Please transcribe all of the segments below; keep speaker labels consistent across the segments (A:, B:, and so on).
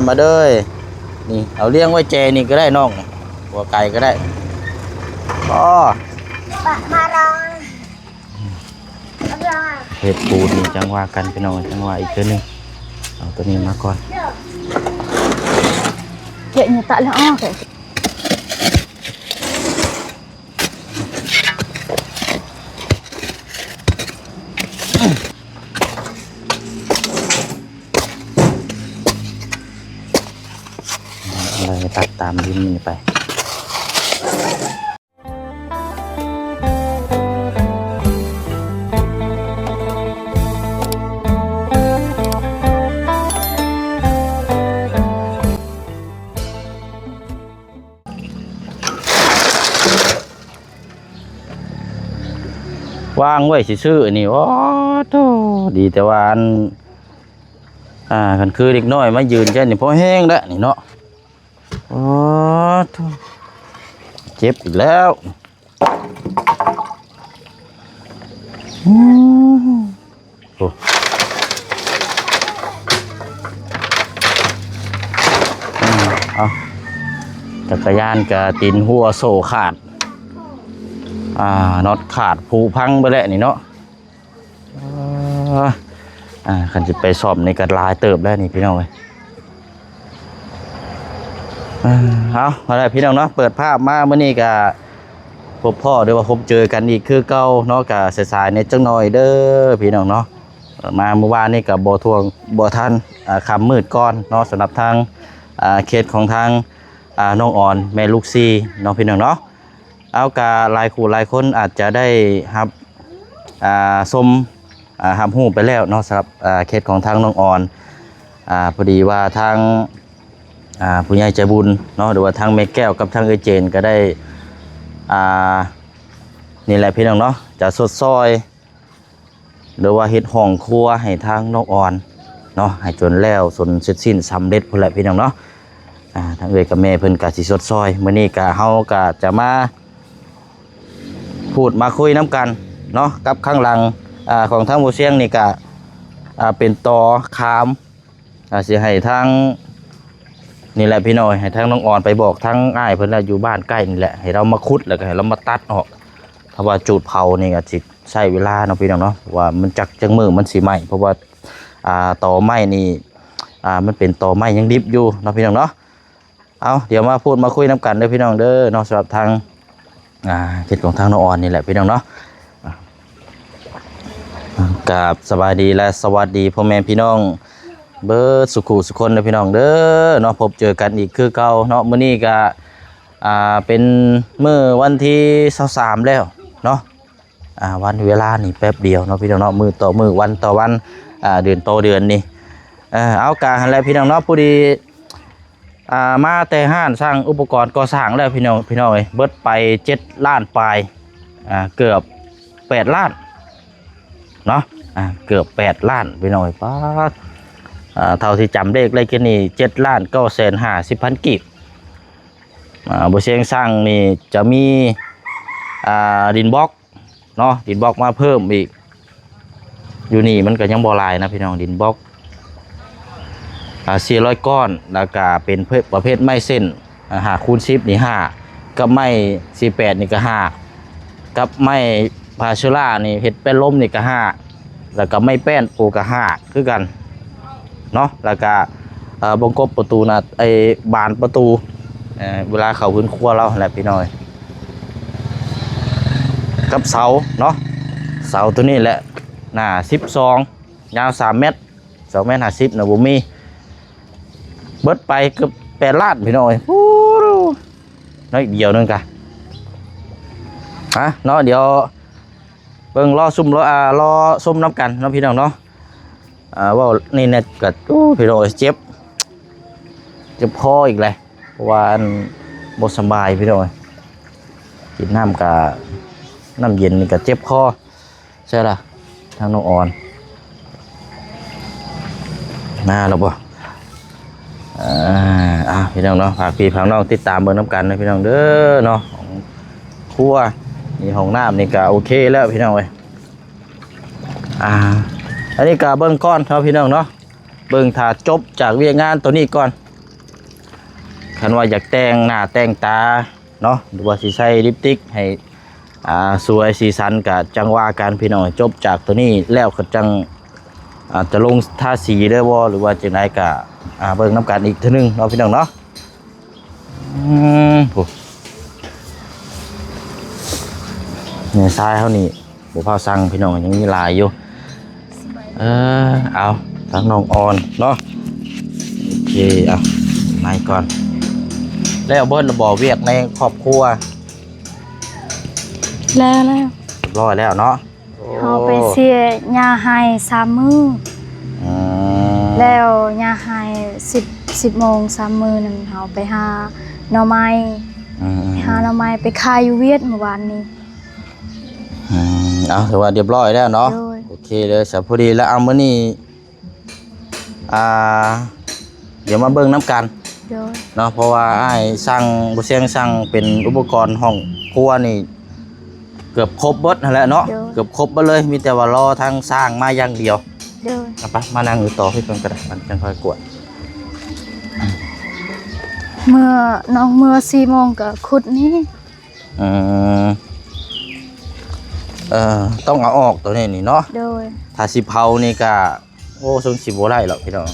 A: มาเด้อนี่เอาเลี้ยงไว้แจนี่ก็ได้น้องหัวไก่ก็ได้ก็
B: มาลอง
A: เห็ดปูนี่จังหวะกันพี่น้องจังหวะอีกตัวนึงเอาตัวนี้มาก่อน
B: เกี่ยนี่ตะละอ้อแก
A: อะไรตัดตามดินนี่ไปวางไว้ซื่อๆนี่ว้าโธ่ดีแต่ว่ากันคือเด็กน้อยมายืนแค่นี่พอแห้งแล้วนี่เนาะโอ้โธ่เจ็บอีกแล้วโอ้เอาจักรยานกับตีนหัวโซ่ขาดน็อตขาดผูพังไปแล้วนี่เนาะขันจะไปสอบในกระลายเติบแล้วนี่พี่น้องเลยเอาอะไรพี่น้องเนาะเปิดภาพมาเมื่อนี้กับพบพ่อเดี๋ยวว่าพบเจอกันอีกคือเก่าเนาะกับสายๆในจังหน่อยเด้อพี่น้องเนาะมาเมื่อวานนี่กับบ่อทวงบ่อทันคำมืดก้อนเนาะสำหรับทางเขตของทางน้องอ่อนแม่ลูกซีน้องพี่น้องเนาะเอากาหลายคู่หลายคนอาจจะได้ครับชมหับหูไปแล้วเนาะสำหรับเคสของทางน้องอ่อนพอดีว่าทางผู้ใหญ่ใจบุญเนาะหรือว่าทางเมแก้วกับทางเอเจนก็ได้นี่แหละพี่น้องเนาะจะสดซอยหรือว่าเฮ็ดห้องครัวให้ทางน้องอ่อนเนาะให้จนแล้วจนเสร็จสิ้นสำเร็จพุ่นแหละพี่น้องเนาะทางเอ๋ยกับแม่เพิ่นก็สิสดซอยมื้อนี้ก็เฮาก็จะมาพูดมาคุยน้ำกันเนาะกับข้างหลังของทางโมเสียงนี่ก็เป็นตอคามสิให้ทางนี่แหละพี่น้อยให้ทางน้องอ่อนไปบอกทางอ้ายเพิ่นอยู่บ้านใกล้นี่แหละให้เรามาขุดแล้วก็ให้เรามาตัดออกถ้าว่าจูดเผานี่ก็สิใช้เวลาเนาะพี่น้องเนาะว่ามันจังมือมันสิไหม้เพราะว่าตอไม้นี่มันเป็นตอไม้ยังดิบอยู่เนาะพี่น้องเนาะเอาเดี๋ยวมาพูดมาคุยน้ำกันเด้อพี่น้องเด้อเนาะสำหรับทางเขตของทางน้องอ่อนนี่แหละพี่น้องเนาะกับสบายดีและสวัสดีพ่อแม่พี่น้องเบิร์ดสุขุสุคนนะพี่น้องเด้อเนาะพบเจอกันอีกคือเก่าเนาะมื้อนี้ก็เป็นมื้อวันที่23แล้วเนาะวันเวลานี่แป๊บเดียวเนาะพี่น้องเนาะมื้อต่อมื้อวันต่อวันเดือนต่อเดือนนี่เอากาหันแล้วพี่น้องเนาะผู้ดีมาแต่ห้านสร้างอุปกรณ์ก่อสร้างแล้วพี่น้องเอ้ยเบิดไป7 ล้านปลายเกือบ8 ล้านเนาะเกือบ8 ล้านพี่น้องเอ้ยป้าเท่าที่จำเลขกันนี่7,950,000 กีบบ่เชียงสร้างนี่จะมีดินบล็อกเนาะดินบล็อกมาเพิ่มอีกอยู่นี่มันก็ยังบ่หลายนะพี่น้องดินบล็อก400 ก้อนแล้วก็เป็นประเภทไม้เส้น5 คูณ 10นี่5กับไม้48นี่ก็5กับไม้พาเชล่านี่เฮ็ดเป็นลมนี่ก็5แล้วก็ไม้แป้นปูก็5คือกันเนาะแล้วก็บงกบประตูนะไอ้บานประตูเวลาเข้าพื้นครัวเราแหละพี่น้อยกับเสาเนาะเสาตัวนี้แหละหน้า12ยาว3 เมตร2 เมตร 50นะบ่มีเบิดไปเกือบ8 ล้านพี่น้อยโอ้น้อยเดียวนึงกะเนาะเดี๋ยวเบิ่งรอซุ่มรอซุ่มน้ำกันเนาะพี่น้องเนาะว่านี่เนี่ยกัดพี่น้องเจ็บคออีกเลยเพราะว่าบ่สบายพี่น้องกินน้ำกับน้ำเย็นนี่กับเจ็บคอใช่ล่ะทางน้องอ่อนน่าหรอปะพี่น้องเนาะฝากพี่ฝากน้องติดตามเบิ่งน้ำกันนะพี่น้องเด้อเนาะครัวนี่ห้องน้ำนี่ก็โอเคแล้วพี่น้องเอ้ยอันนี้ก็เบิ่งก้อนครับพี่น้องเนาะ เบิ่งถ้าจบจากเวียกงานตัวนี้ก่อนคันว่าอยากแต่งหน้าแต่งตาเนาะหรือว่าสิใช้ลิปสติกให้สวยสีสันก็จังว่าการพี่น้องจบจากตัวนี้แล้วก็จังจะลงทาสีได้บ่หรือว่าจังไดก็เบิ่งนํกันอีกเทื่อนึงเนาะพี่น้องเนาะโหเนี่ยทรายเฮานี่บ่พาสั่งพี่น้องยังมีหลายอยู่เอาทางน้องออนเนาะโอเคเอาไปก่อนแล้วเบิ้ลระบอกเวียกในครอบครัว
B: แล้ว
A: เรียบร้อยแล้วเนาะ
B: เขาไปเสียยาให้3 มื้อแล้วยาให้10 โมง3 มื้อนั่นเขาไปหาหน่อไม้ไปขายอยู่เวียดเมื่อวานนี้
A: เอาถือว่าเรียบร้อยแล้วเนาะโอเคเลยสับพอดีแล้วเอามื้อนี้เดี๋ยวมาเบิ่งน้ำกันเนาะเพราะว่าอ้ายสั่งบ่เสียงสั่งเป็นอุปกรณ์ห้องครัวนี่เกือบครบเบิดนั่นแหละเนาะเกือบครบเบิดเลยมีแต่ว่ารอทางสร้างมาอย่างเดียวไปมานั่งอยู่ต่อพี่เพิ่นก็ได้มันจังค่อยกวด
B: เมื่อ 4 โมงก็ขุดนี้
A: ต้องเอาออกตัวนี้นี่เนาะถ้าสิเผานี่ก็โอ้ซึ่งสิบ่ได้หรอกพี่น้อง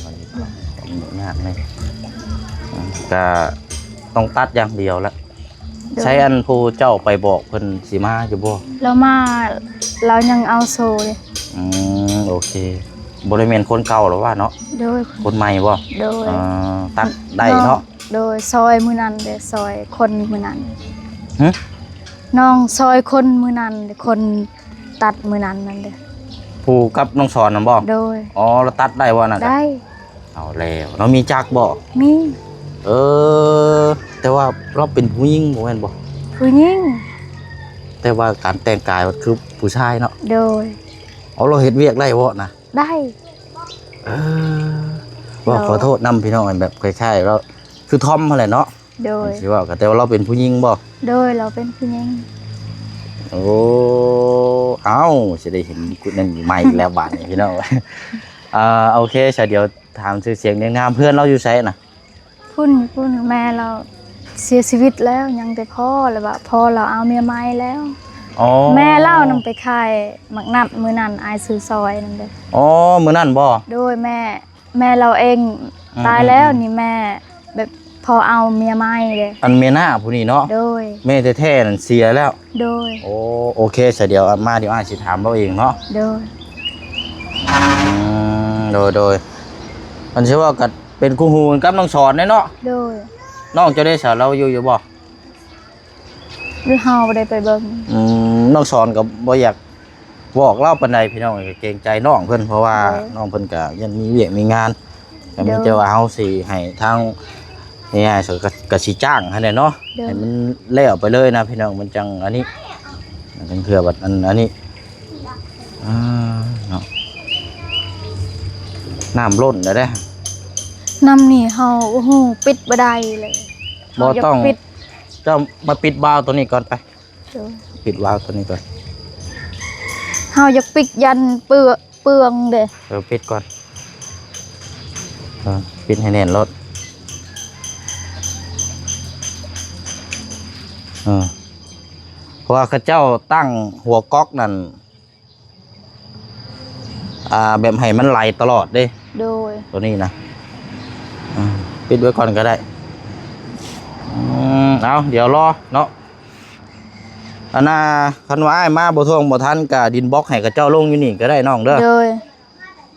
A: ยากเลยก็ต้องตัดอย่างเดียวละใช้อันผู้เจ้าไปบอกเพิ่นสิมาอยู่บ่
B: เรายังเอาโซ่เลย
A: โอเคบ่ได้แม่นคนเก่าหรอว่าเนาะคนใหม่บ่ตัดได้เนาะ
B: โดยซอยมื้อนั้นเด้ซอยคนมื้อนั้นน้องซอยคนมื้อนั้นคนตัดมื้อนั้นนั่นเด้
A: ผู้กับน้องสอนนำบ่อ๋อเราตัดได้บ่นั่น
B: ได้
A: เอาแล้วเรามีจักบ่
B: มี
A: แต่ว่าเราเป็นผู้หญิงบ่แม่นบ่
B: ผู้หญิง
A: แต่ว่าการแต่งกายมันคือผู้ชายเนาะเราเฮ็ดเวียกได้บ่นะ
B: ได้
A: ว่าขอโทษนำพี่น้องแบบคล้ายๆเราคือทอมนั่นแหละเนาะสิว่าแต่ว่าเราเป็นผู้หญิงบ่
B: เราเป็นผู้หญิง
A: โอ้เอ้าสิได้เห็นกูนั่นใหม่แล้วบาดนี้พี่น้องโอเคซะเดี๋ยวถามชื่อเสียงเรียงนามเพื่อนเราอยู่ไสน่ะ
B: พุ่นแม่เราเสียชีวิตแล้วยังแต่พ่อแล้วว่าพ่อเราเอาเมียใหม่แล้วแม่เล่านำไปขายหมักนัดมื้อนั้นอายซื้อซอยนั่นเด้
A: มื้อนั้นบ่
B: โดยแม่เราเองตายแล้วนี่แม่แบบพอเอาเมียใหม่เด้
A: อันเมียหน้าผู้นี้เนาะแม่แท้ๆนั่นเสียแล้วโอเคซะเดี๋ยวมาเดี๋ยวอ้ายสิถามเราเองเนาะโดยมันสิว่าก็เป็นคู่หูกับน้องสอนเนาะน้องจะได้สอนเราอยู่บ่
B: หรือเฮาบ่ได้ไปเบิ่ง
A: น้องสอนก็บ่อยากบอกเล่าปานใดพี่น้องก็เกรงใจน้องเพิ่นเพราะว่าน้องเพิ่นก็ยังมีเวียกมีงานก็มีแต่ว่าเฮาสิให้ทางนี่ฮะก็สิจ้างให้เนาะให้มันแล้วไปเลยนะพี่น้องมันจังอันนี้มันเพื่อบัดอันนี้เนาะน้ำล้นแล้วเด้
B: น้ำนี่เฮาโอ้โหปิดบ่ได้เลย
A: บ่ต้องเจ้ามาปิดวาล์วตัวนี้ก่อนไปปิดวาล์วตัวนี้ก่อน
B: เฮาอยากปิดยันเปลืองเด้
A: ปิดก่อนปิดให้แน่นรถเพราะว่าเขาเจ้าตั้งหัวก๊อกนั่นแบบให้มันไหลตลอดเด้ตัวนี้นะปิดไว้ก่อนก็ได้เอาเดี๋ยวรอเนาะอันน่ะคันว่ามาบ่ท่วงบ่ทันก็ดินบล็อกให้กับเจ้าลงอยู่นี่ก็ได้น้องเด้อ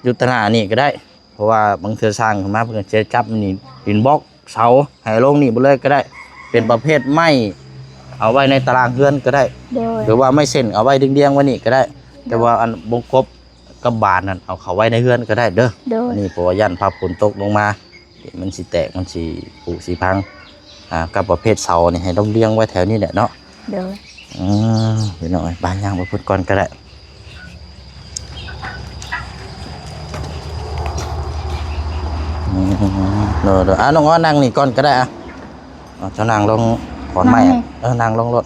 A: อยู่ตะหน้านี่ก็ได้เพราะว่าบางเทื่อสร้างขึ้นมาเพิ่นจะจับนี่ดินบล็อกเสาให้ลงนี่บ่เลยก็ได้เป็นประเภทไม้เอาไว้ในตารางเฮือนก็ได้หรือว่าไม่เส้นเอาไว้เรียงๆไว้นี่ก็ได้แต่ว่าอันบงกบกับบานนั่นเอาเข้าไว้ในเฮือนก็ได้เด้อนี่เพราะว่ายันพาฝนตกลงมามันสิแตกมันสิผุสิพังกับประเภทเสานี่ให้ต้องเลี้ยงไว้แถวนี้แหละเนาะเดี๋ยวหน่อยบานย่างไปพูดก่อนก็ได้น้องอ้อนั่งนี่ก่อนก็ได้เจ้านางลงขอนไม้นางลงรถ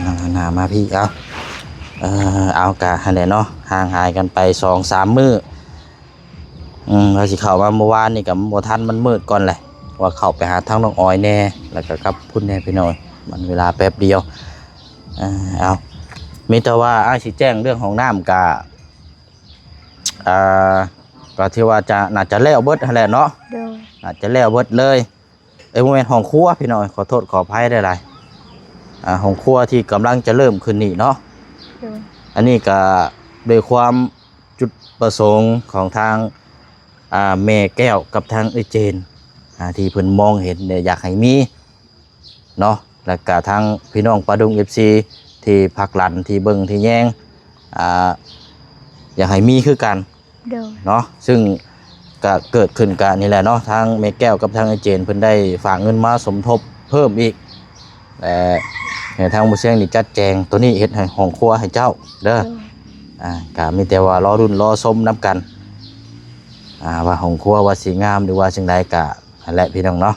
A: นางหนามาพี่เอากะให้เนาะห่างหายกันไป2-3 มื้อ เราสิเข้ามาเมื่อวานนี่กับบ่ทันมันมืดก่อนแหละว่าเข้าไปหาทางน้องออยแน่แล้วก็กับพุ่นแน่พี่น้อยมันเวลาแป๊บเดียวเอามีแต่ว่าอ้ายสิแจ้งเรื่องของน้ำก็ที่ว่าจะน่าจะแล้วเบิดนั่นแหละเนาะ
B: โดย
A: น่าจะแล้วเบิดเลยโมเมนต์ห้องครัวพี่น้อยขอโทษขออภัยได้หลายห้องครัวที่กำลังจะเริ่มขึ้นนี่เนาะ
B: โดย
A: อันนี้ก็โดยความจุดประสงค์ของทางแม่แก้วกับทางเอเจนที่เพิ่นมองเห็นเนี่ยอยากให้มีเนาะแล้วก็ทางพี่น้องปาดุง FC ที่พักหลันที่เบิ่งที่แย่งอยากให้มีคือกัน
B: โดย
A: เนาะซึ่งก็เกิดขึ้นกันนี่แหละเนาะทางแม่แก้วกับทางเอเจนเพิ่นได้ฝากเงินมาสมทบเพิ่มอีกแต่ทางบ่เสียงนี่จัดแจงตัวนี้เฮ็ดให้ห้องครัวให้เจ้าเด้อ ก็มีแต่ว่ารอรุ่นรอชมน้ำกันว่าห้องครัวว่าสีงามหรือว่าจังใดก็นั่นแหละพี่น้องเนาะ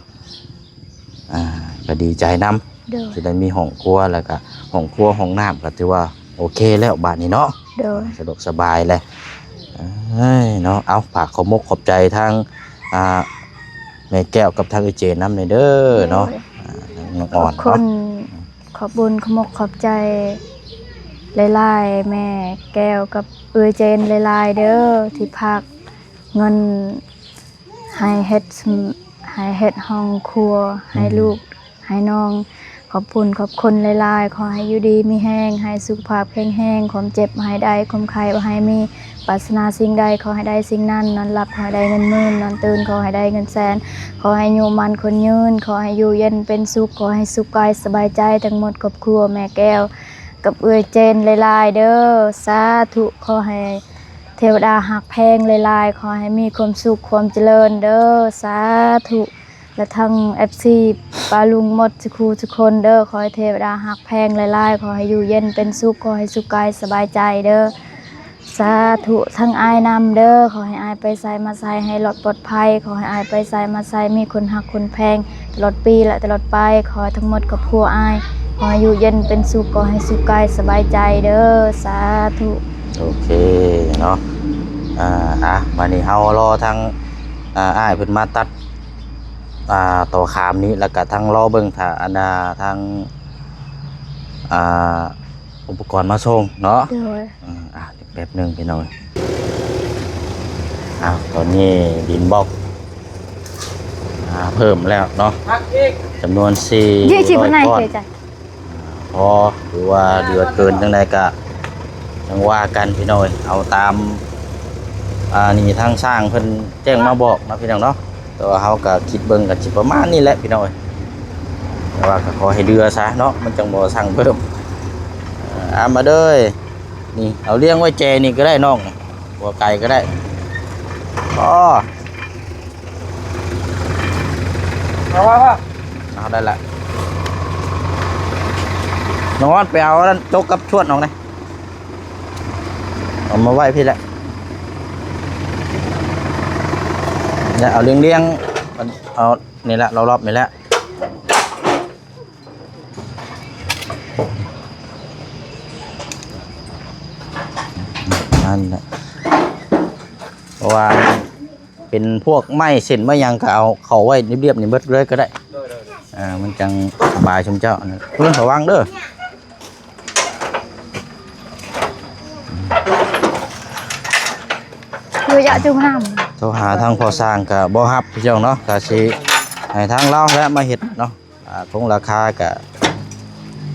A: ก็ดีใจนำจะได้มีห้องครัวแล้วก็ห้องครัวห้องน้ำก็ถือว่าโอเคแล้วบ้านนี้เนาะสะดวกสบายเลยเนาะเอาฝากขอบมกขอบใจทางแม่แก้วกับทางเจน้ำในเด้อเนาะน้องอ่อน
B: ขอบบุญขมกขอบใจหลายๆแม่แก้วกับเจนหลายๆเด้อที่พักเงินให้เฮ็ดห้องครัวให้ลูกให้น้องขอบคุณหลายๆขอให้อยู่ดีมีแห้งให้สุขภาพแข็งแรงความเจ็บหายได้ความไข้บ่ให้มีปรารถนาสิ่งใดขอให้ได้สิ่งนั้นนอนหลับขอให้ได้เงินหมื่นนอนตื่นขอให้ได้เงินแสนขอให้อยู่มันคนยืนขอให้อยู่เย็นเป็นสุขขอให้สุขกายสบายใจทั้งหมดครอบครัวแม่แก้วกับเจนหลายๆเด้อสาธุขอให้เทวดาหักแพงหลายๆขอให้มีความสุขความเจริญเด้อสาธุและทั้ง FC ปาลุงหมดทุกคนเด้อขอให้เทวดาหักแพงหลายๆขอให้อยู่เย็นเป็นสุขขอให้สุขกายสบายใจเด้อสาธุทั้งอายนำเด้อขอให้อายไปใส่มาใส่ให้หลอดปลอดภัยขอให้อายไปใส่มาใส่มีคนหักคนแพงตลอดปีและตลอดไปขอให้ทั้งหมดกับครัวอายขอให้อยู่เย็นเป็นสุขขอให้สุขกายสบายใจเด้อสาธุ
A: โอเคเนาะวันนี้เฮารอทางอ้ายเพิ่นมาตัดต่อขามนี้แล้วก็ทางรอเบิ่งถ้าทางอุปกรณ์มาส่งเนาะแป๊บนึงพี่น้อยตอนนี้ดินบล็อกเพิ่มแล้วเนาะจำนวน400 ก้อนพอหรือว่าเดือดเกินจังใดก็จังว่ากันพี่น้อยเอาตามนี่ทางสร้างเพิ่นแจ้งมาบอกนะพี่น้องเนาะแต่ว่าเขาก็คิดเบิ่งกันสิประมาณนี้แหละพี่น้อยแต่ว่าก็ขอให้เดือซะเนาะมันจังบ่สั่งเพิ่มมาเด้อนี่เอาเลี้ยงไว้แจนี่ก็ได้น้องหัวไก่ก็ได้เอาได้ละน้องไปเอานั่นจกกับชวดน้องเลยเอามาไว้พี่แหละเนี่ยเอาเลี้ยงเอานี่แหละเรารอบนี่แหละนั่นแหละเพราะว่าเป็นพวกไม้เส้นไม้ยังก็เอาเขาไว้เรียบๆนี่เบิดเลยก็ได้มันจังสบายชมเจ้าเพื่อนระวังเด้อ
B: อยากจุ่มน้
A: ำโทรหาทางพอสร้างกับบ่ฮับพี่เจ้าเนาะกะสิให้ทางเราและมาเห็ดเนาะคงราคากะ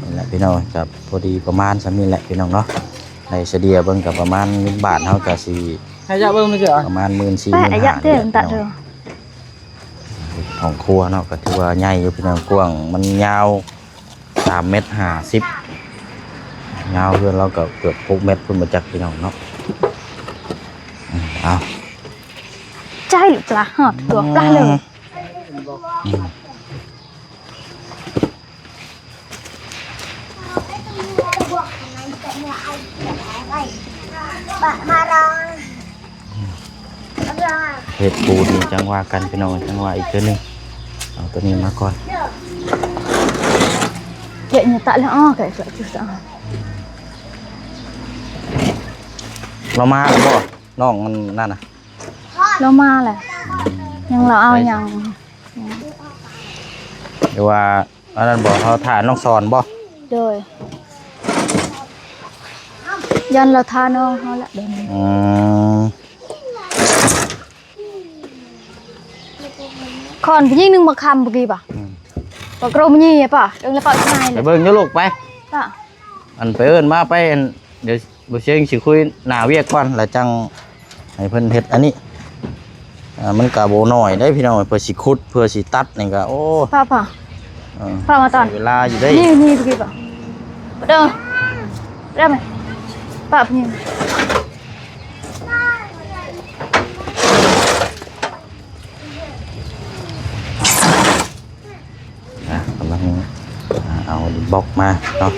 A: นี่แหละพี่น้องกับพอดีประมาณ3,000แหละพี่น้องเนาะในเฉลี่ยเบิ่งกับประมาณ1 บาทเฮากะสิให้ยะเบิ่งมื้อเด้อประมาณ 14,000 ของครัวเนาะก็ถือว่าใหญ่อยู่พี่น้องกว้างมันยาว3.50 เมตรยาวเพื่อนเราก็เกือบ6 เมตรพุ่นมาจากพี่น้องเนาะเอา
B: ใจหรือปลาหอดตัวปลาเลย
A: เห็ดปูนี่จังว่ากันพี่น้องจังว่าอีกตัวนึงเอาตัวนี้มาก่อน
B: เดี๋ยวตะแล้วkayakจุด
A: เรามาแล้วบ่น้องมันนั่นน่ะ
B: เรามาแหละยังเราเอายัง
A: หรือว่าอันนั้นบอกเขาถ่ายน้องสอนบ่
B: โดยยันเราทาน้องเขาแหละเดิน คอนพี่ยิ่งนึงมาคำเมื่อกี้ป่ะปากโรมยี่ป่ะเดินแล้วป่ะนาย
A: ไป
B: เลย
A: เบิ่งอยู่ลูกไป
B: ป่ะ
A: อันไปเอิ้นมาไปอันเดี๋ยวบ่เชียงสิคุยหน้าเวียกก่อนแล้วจังให้เพิ่นเฮ็ดอันนี้มันก็บ่น้อยได้พี่น้องเพื่อสิขุดเพื่อสิตัดนี่ก็โอ้
B: ป่ะ
A: เออ
B: ป่ะมาตอน
A: เวลาอยู่ได้
B: นี่เมื่อกี้ป่ะเดินได้ไหมป่ะพี่
A: กำลังเอาบล็อกมาเนาะ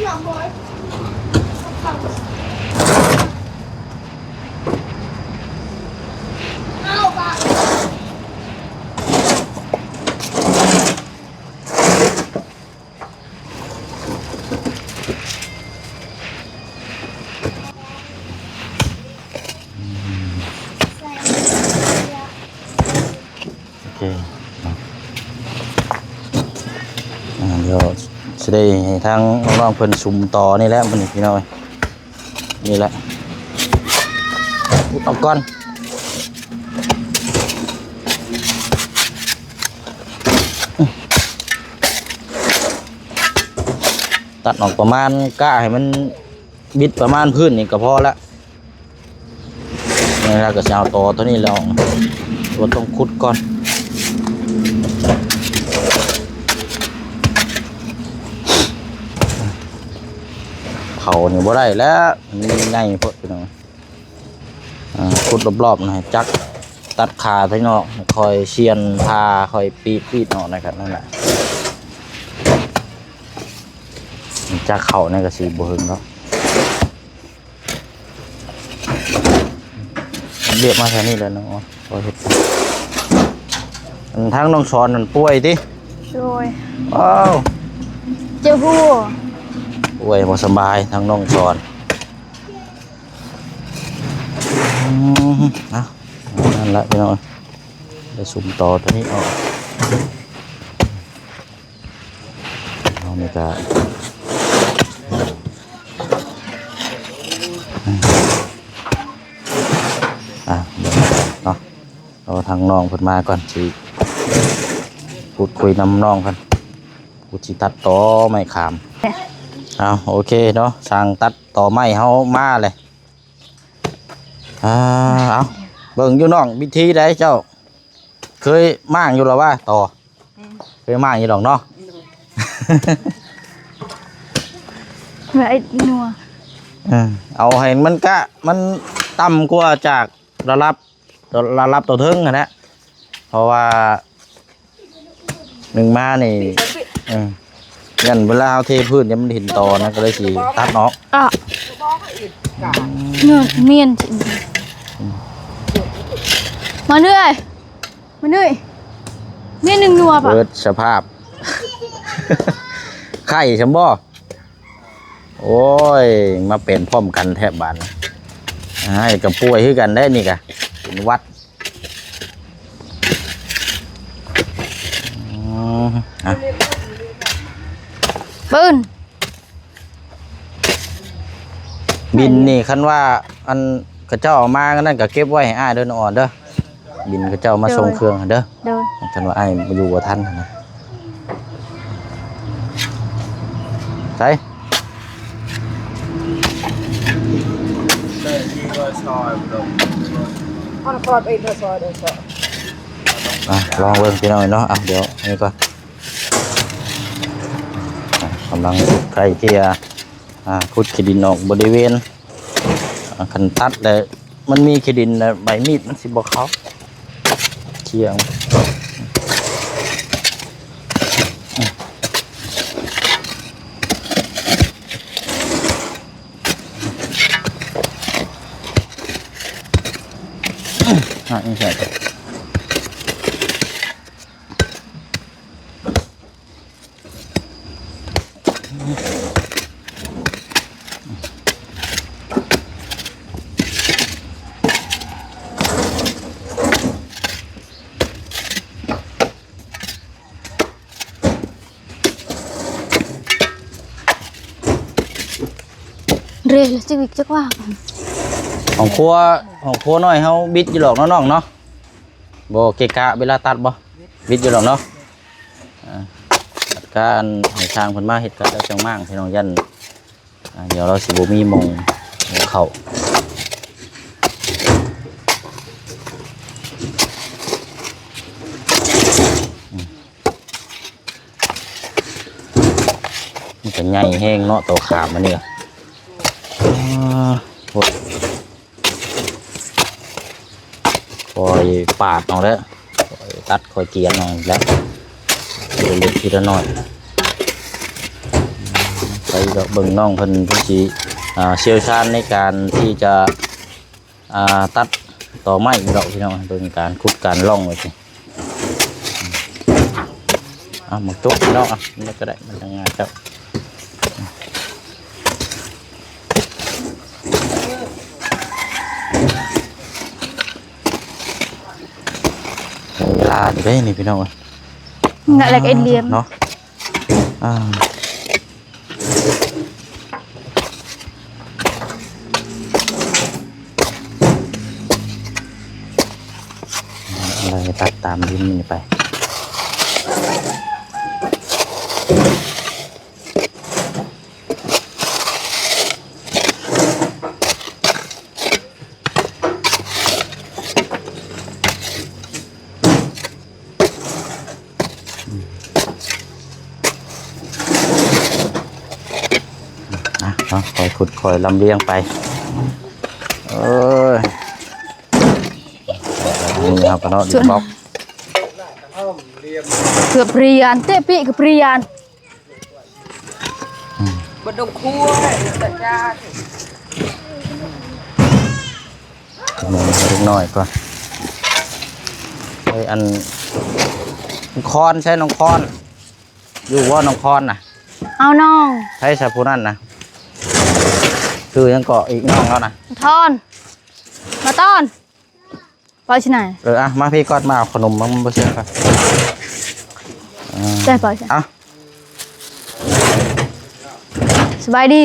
A: โอเคเนาะเดี๋ยวจะได้ให้ทางน้องๆเพิ่นซุ่มต่อนี่แหละมันนี่พี่น้อยนี่แหละเอาก่อนตัดออกประมาณก้าให้มันบิดประมาณพื้นนี่ก็พอละนี่เราก็จะเอาต่อตัวนี้แล้วตัวต้องขุดก่อนเขาเนี่ยบ่ได้แล้วมันง่ายพอพี่น้องขุดรอบๆหน่อยจักตัดขาทั้งนอกคอยเชียนพาคอยปีดออกนะครับนั่นแหละจักเขาเนี่ยก็สีบ่หึงแล้วเรียกมาแค่นี้แล้วเนาะพอเฮ็ดทั้งน้องสอนมันป่วยติ
B: โดย
A: ว้าว
B: เจ้าหัว
A: ป่วยบ่สบายทั้งน้องสอนนะนั่นแหละพี่น้องได้สุ่มต่อตัวนี้ออกเราไม่กล้าเดี๋ยวเนาะเราทางน้องเพิ่นมาก่อนสิพูดคุยนำน้องเพิ่นพูดสิตัดต่อไม้ขามเอาโอเคเนาะสั่งตัดต่อไม้เฮามาเลยเอาเบิ่งอยู่น้องวิธีใดเจ้าเคยม่างอยู่หรอว่าต่อเคยม่างอยู่ดอกเนาะ
B: เหมือนไอ้นัว
A: เอาให้มันกะมันต่ำกว่าจากระดับตัวถึงนะเพราะว่าหนึ่งมานี่ยันเวลาเอาเทพื้นยังมันเห็นตอนะก็เลยสิตัดเนาะ
B: อ่ะเนื้อเมียนจริงมาเหนื่อยเมียนหนึ่งนัวป่ะ
A: เปิดสภาพ ไข่ฉันบ่โอ้ยมาเป็นพร้อมกันแทบบานให้กับป่วยคือกันได้นี่กะเป็นวัด
B: ปืน
A: บินนี่คันว่าอันกระเจ้าเอามาก็นั่นก็เก็บไว้ให้อ้ายเด้อน้องอ่อนเด้อบินกระเจ้ามาส่งเครื่องเด้อ
B: โดย
A: คันว่าอ้ายมาอยู่บ่ทันนะใช่ลองเบิ่งพี่น้อยเนาะเดี๋ยวนี่ก่อนกำลังใกล้ที่จะขุดขี้ดินออกบริเวณคันตัดเลยมันมีขี้ดินใบมีดมันสิบ่เข้าเชียงนี่ใช่
B: เรียนแล้วจะวิกจักว่า
A: ของครัวน้อยเฮาบิดอยู่หรอกน้องๆเนาะบ่เกะกะเวลาตัดบ่บิดอยู่หรอกเนาะการให้ทางเพิ่นมาเฮ็ดกันแล้วจังมั่งพี่น้องยันเดี๋ยวเราสิบ่มีหม่องเข้ามันจะใหญ่แห้งเนาะตัวขามมันนี่คอยปาดเอาแล้วคอยตัดคอยเกียร์หน่อยแล้วเล็กทีละหน่อยไปเบิ่งน้องเพิ่นผู้ชี้เชี่ยวชาญในการที่จะตัดต่อไม้เราพี่น้องเบิ่งการขุดการล่องเลยสิหมกจุกพี่น้องมันก็ได้มันทำงานครับลาได้นี่พี่น้อง
B: นั่นแหละไอเลียม
A: เนาะอะไรตัดตามดินนี่ไปคอยขุดคอยลำเลียงไปนี่ครับเนาะดินบล็อก
B: เกือบเรียนเตะปีกับเรียน
C: บนดงครัวแต่จ้า
A: หนึ่งเล็กน้อยก่อนอันคอนใช่น้องคอนอยู่ว่าน้องคอนน่ะ
B: เอาน้อง
A: ใช่ชาพูนั่นนะคือยังเกาะอีกน้องแล้วนะ
B: ทอนมาต้อนไปที่ไหน
A: มาพี่กอดมาเอาขนมมาเชื่อครับ
B: ได้ไปใช่สบายดี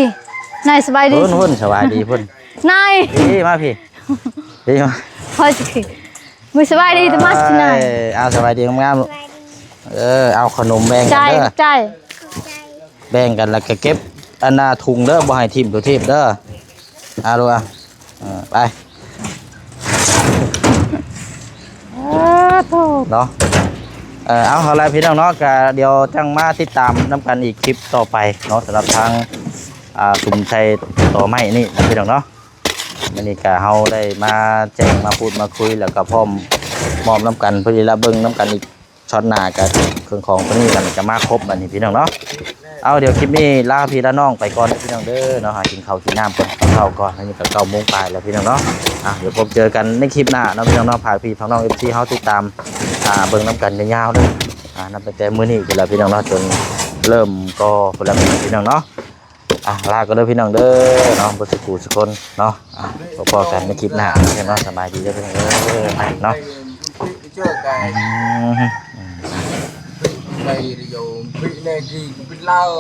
B: นายสบายดี
A: พุ่นสบายดีพุ่น
B: นาย
A: พี่มาพี่มา
B: พอสิมือสบายดีแต่มาที่ไหน
A: เอาสบายดีงามเอาขนมแบ่งกันเด้อ
B: ใจ
A: แบ่งกันแล้วก็เก็บอันน่าถุงเด้อบ่ให้ทิ่มตัวทิ่มเด้อดูไปเนาะเอาอะไรพี่น้องเนาะก็เดี๋ยวจังมาติดตามน้ำกันอีกคลิปต่อไปเนาะสำหรับทางสุ่มชัยต่อไม้นี่นะพี่น้องเนาะวันนี้ก็เฮาได้มาแจ้งมาพูดมาคุยแล้วก็พร้อมมอบน้ำกันเพื่อที่จะเบิ้งน้ำกันอีกช็อตหน้ากับเครื่องของพวกนี้กันจะมาครบอันนี้พี่น้องเนาะเอาเดี๋ยวคลิปนี้ลาพี่ละน้องไปก่อนพี่น้องเด้อเนาะหากินข้าวกินน้ำก่อนข้าวก่อนนี่ก็9 โมงปลายแล้วพี่น้องเนาะเดี๋ยวผมเจอกันในคลิปหน้าเนาะพี่น้องเนาะพาพี่น้อง FC เฮาติดตามเบิ่งน้ำกันยาวๆเลยนับตั้งแต่มื้อนี้จนแล้วพี่น้องเนาะจนเริ่มก็พลังพี่น้องเนาะลาก็เด้อพี่น้องเด้อเนาะบ่สิกูสักคนเนาะพบกันในคลิปหน้าพี่น้องเนาะสบายดีเด้อพี่น้องเด้อเนาะ
C: đây rồi bị này gì bị lao